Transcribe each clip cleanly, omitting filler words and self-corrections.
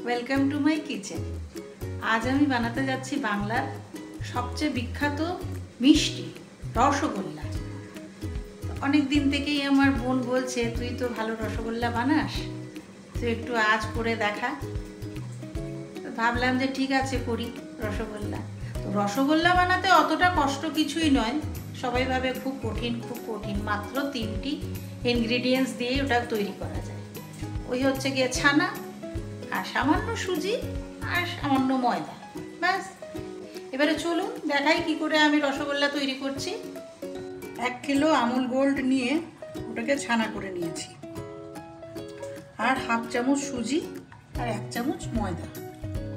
Welcome to my kitchen. আজ আমি বানাতে যাচ্ছি বাংলার সবচেয়ে বিখ্যাত মিষ্টি রসগোল্লা। অনেক দিন থেকেই আমার বোন বলছে, তুই তো ভালো রসগোল্লা বানাস, তুই একটু আজ করে দেখা। তো ভাবলাম যে ঠিক আছে, করি রসগোল্লা। তো রসগোল্লা বানাতে অতটা কষ্ট কিছুই নয়। সবাই ভাবে খুব কঠিন, মাত্র 3টি ইনগ্রিডিয়েন্টস দিয়ে ওটা তৈরি করা যায়। ওই হচ্ছে গিয়ে ছানা আর সামান্য সুজি আর সামান্য ময়দা, ব্যাস। এবারে চলুন দেখাই কি করে আমি রসগোল্লা তৈরি করছি। 1 কিলো আমুল গোল্ড নিয়ে ওটাকে ছানা করে নিয়েছি, আর 1/2 চামচ সুজি আর 1 চামচ ময়দা।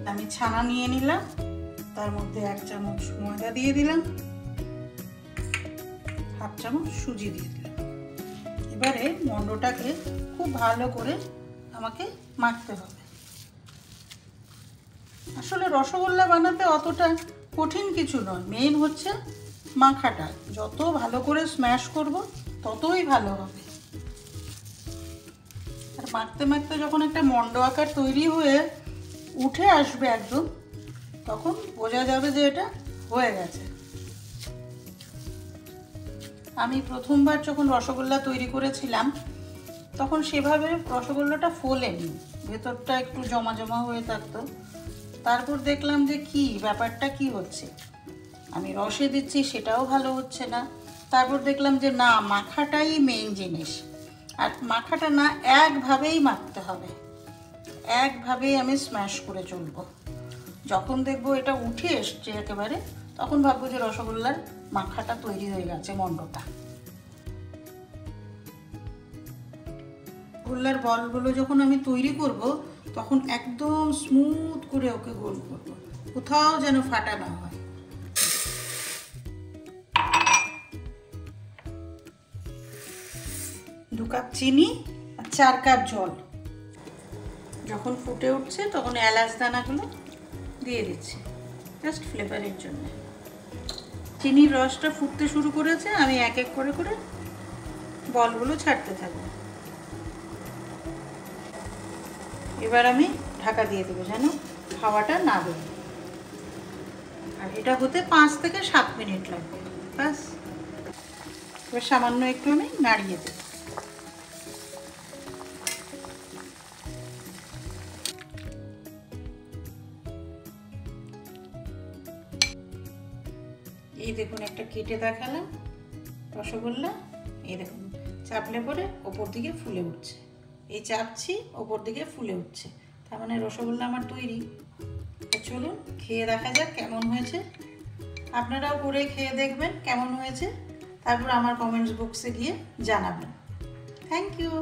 আমি ছানা নিয়ে নিলাম, তার মধ্যে 1 চামচ ময়দা দিয়ে দিলাম, 1/2 চামচ সুজি দিয়ে দিলাম। এবারে মন্ডটাকে খুব ভালো করে আমাকে মাখতে হবে। আসলে রসগোল্লা বানাতে অতটা কঠিন কিছু নয়, মেইন হচ্ছে মাখাটা। যত ভালো করে স্ম্যাশ করব ততই ভালো হবে। আর মাখতে মাখতে যখন একটা মন্ড আকার তৈরি হয়ে উঠে আসবে একদম, তখন বোঝা যাবে যে এটা হয়ে গেছে। আমি প্রথমবার যখন রসগোল্লা তৈরি করেছিলাম তখন সেভাবে রসগোল্লাটা ফোলেনি, ভেতরটা একটু জমা জমা হয়ে থাকতো। তারপর দেখলাম যে কি ব্যাপারটা কি হচ্ছে, আমি রসে দিচ্ছি সেটাও ভালো হচ্ছে না। তারপর দেখলাম যে না, মাখাটাই মেইন জিনিস। আর মাখাটা না একভাবেই মাখতে হবে, একভাবেই আমি স্ম্যাশ করে চলবো। যখন দেখবো এটা উঠে এসছে একেবারে, তখন ভাববো যে রসগোল্লার মাখাটা তৈরি হয়ে গেছে, মন্ডটা। গোল্লার বলগুলো যখন আমি তৈরি করব তখন একদম স্মুথ করে ওকে গোল করবো, কোথাও যেন ফাটা না হয়। 2 কাপ চিনি আর 4 কাপ জল। যখন ফুটে উঠছে তখন এলাচ দানাগুলো দিয়ে দিচ্ছি, জাস্ট ফ্লেভারের জন্য। চিনির রসটা ফুটতে শুরু করেছে, আমি এক এক করে করে বলগুলো ছাড়তে থাকবো। এবার আমি ঢাকা দিয়ে দেবো যেন হাওয়াটা না বেরোয়। আর এটা হতে 5 থেকে 7 মিনিট লাগবে, ব্যাস। এবার সামান্য একটু আমি নাড়িয়ে দেব। এই দেখুন, একটা কেটে দেখালাম রসগোল্লা। এই দেখুন, চাপলে পরে ওপর দিকে ফুলে উঠছে। এই চাপছি, ওপর দিকে ফুলে উঠছে, তার মানে রসগোল্লা আমার তৈরি। চলুন খেয়ে দেখা যাক কেমন হয়েছে। আপনারাও করে খেয়ে দেখবেন কেমন হয়েছে, তারপর আমার কমেন্টস বক্সে গিয়ে জানাবেন। Thank you.